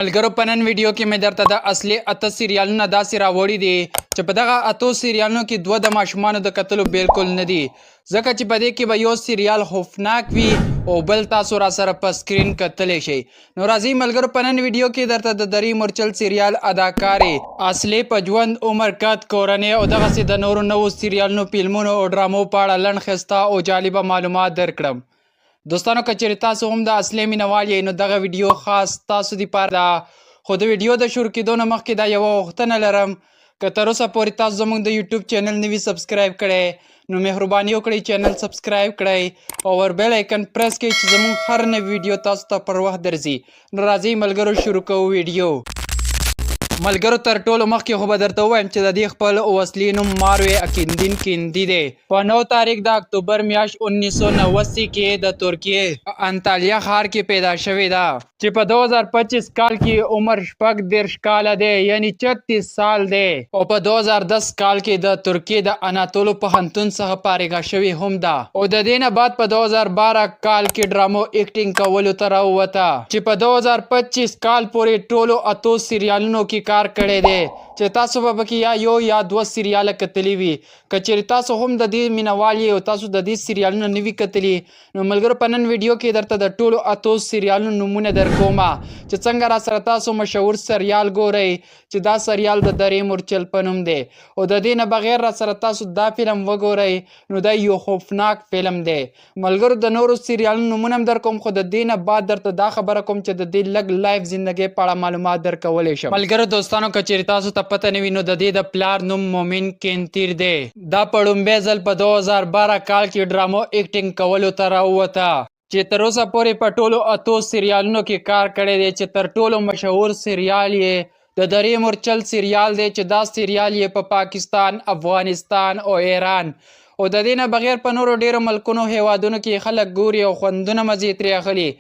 ملګرو په نن ویډیو کې مې درته د اصلي اته سیریالونه داسې راوړي دي چې په دغه اتو سیریالونو کې دوه د ماشومانو د کتلو بالکل نه دي، ځکه چې په دې کې به یو سیریال خوفناک وي او بل تاسو را سره په سکرین کتلی شئ. نو راځئ ملګرو په نن ویډیو کې درته د درې مورچل سیریال اداکارې اصلي په ژوند عمر قد کورنۍ او دغسې د نورو نوو سیریالونو فلمونو او ډرامو په اړه لنډ ښایسته او جالبه معلومات درکړم. دوستانو که چیرې تاسو هم د اصلي مینوال یئ نو دغه ویډیو خاص تاسو دپاره ده، خو د ویډیو د شروع کېدو نه مخکې دا یوه غوښتنه لرم، که تر اوسه پورې تاسو زموږ د یوټیوب چینل نه وي سبسکرایب کړی نو مهرباني وکړئ چینل سبسکرایب کړئ او ور بیل آیکن پریس کړئ چې زموږ هر نوی ویډیو تاسو ته پر وخت درځي. نو راځئ ملګرو شروع کوو ویډیو. ملګرو تر ټولو مخکې خو به درته ووایم چې د دې خپل اصلي نوم ماروی اکیندین کیندي دی. په 9 تاریخ د اکتوبر میاشت 1989 کې د ترکیې انطالیا ښار کې پیدا شوې ده چې په 2025 کال کې عمر 36 کاله دی، یعنی 36 سال دی، او په 2010 کال کې د ترکیې د اناتولو پوهنتون څخه فارغه شوې هم ده او د دې نه بعد په 2012 کال کې ډرامو ایکټینګ کولو ته راووته چې په 2025 کال پورې ټولو اتو سیریالونو کې کار کړی دی چې تاسو به پکې یا یو یا دوه سیریاله کتلی وي. که چیرې تاسو هم د دې مینوال یې او تاسو د دې سیریالونه نه وي کتلي نو ملګرو په نن ویډیو کې درته د ټولو اتو سیریالونو نومونه درکومه چې څنګه را سره تاسو مشهور سریال ګورئ چې دا سریال د درې مورچل په نوم دی او د دې نه بغیر را سره تاسو دا فلم وګورئ نو دا یو خوفناک فلم دی. ملګرو د نورو سیریالونو نومونه هم درکوم خو د دې نه بعد درته دا خبره کوم چې د دې لږ لایف زندګۍ په اړه معلومات درکولی شم. ملګرو دوستانو که چیرې تاسو ته پته نه وي نو د دې د پلار نوم مومن کینتیر دی. دا په لومبی ځل په 2012 کال کې ډرامو ایکټینګ کولو ته راووته چې تر اوسه پورې په ټولو اتو سیریالونو کې کار کړی دی چې تر ټولو مشهور سیریال یې د درې مورچل سیریال دی چې دا سیریال یې په پاکستان، افغانستان او ایران او د دې نه بغیر په نورو ډیرو ملکونو هیوادونو کې خلک ګوري او خوندونه مزې ترې اخلي.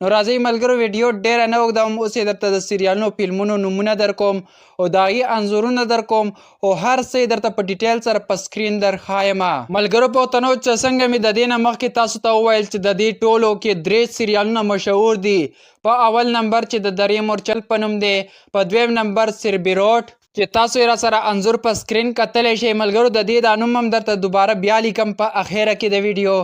نو راځئ ملګرو ویډیو ډیره نه اوږدوم، اوس یې درته د سیریالونو فلمونو نومونه درکوم او د هغې انځورونه درکوم او هر څه یې درته په ډیټیل سره په سکرین درښایمه. ملګرو پښتنو چې څنګه مې د دې نه مخکې تاسو ته وویل چې د دې ټولو کې درې سیریالونه مشهور دي. په اول نمبر چې د درې مورچل په نوم دی، په دویم نمبر سربیروټ چې تاسو یې را سره انځور په سکرین کتلی شئ. ملګرو د دې دا نوم هم درته دوباره بیا لیکم په اخره کې د ویډیو.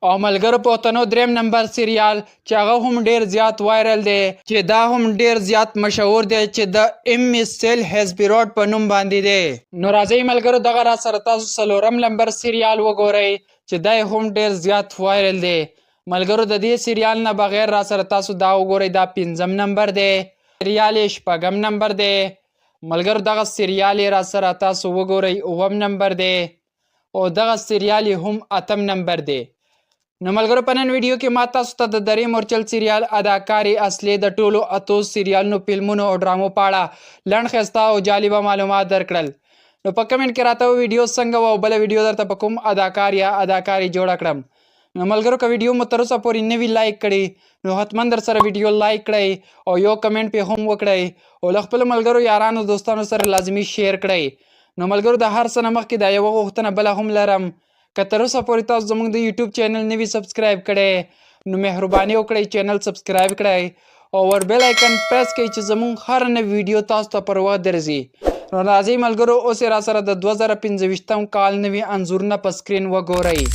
او ملګرو پښتنو دریم نمبر سیریال چې هغه هم ډیر زیات وایرل دی چې دا هم ډیر زیات مشهور دی چې د ام سیل هیزبیروټ په نوم باندې دی. نو راځئ ملګرو دغه را سره تاسو څلورم نمبر سیریال وګورئ چې دا هم ډیر زیات وایرل دی. ملګرو د دې سیریال نه بغیر را سره تاسو دا وګورئ دا پنځم نمبر دی، سیریال یې شپږم نمبر دی. ملګرو دغه سیریال یې را سره تاسو وګورئ اووم نمبر دی او دغه سیریال یې هم اتم نمبر دی. نو ملګرو په نن ویډیو کې ما تاسو ته د درې مورچل سیریال اداکارې اصلي د ټولو اتو سیریالونو فلمونو او ډرامو په اړه لنډ ښایسته او جالبه معلومات درکړل. نو په کمنټ کې راته ویډیو څنګه وه او بله ویډیو درته په کوم اداکار یا اداکارې جوړه کړم. نو ملګرو که ویډیو مو تر اوسه پورې نه وي لایک کړی نو حتما در سره ویډیو لایک کړئ او یو کمنټ پې هم وکړئ او له خپلو ملګرو یارانو دوستانو سره لازمي شیر کړئ. نو ملګرو د هر څه نه مخکې دا یوه غوښتنه بله هم لرم، که تر اوسه پورې تاسو زموږ د یوټیوب چینل نه وي سبسکرایب کړی نو مهرباني وکړئ چینل سبسکرایب کړئ او ور بیل آیکن پریس کړئ چې زموږ هر نوی ویډیو تاسو ته پر وخت درځي. نو راځئ ملګرو اوس یې را سره د 2025 کال نوي انځورونه په سکرین وګورئ.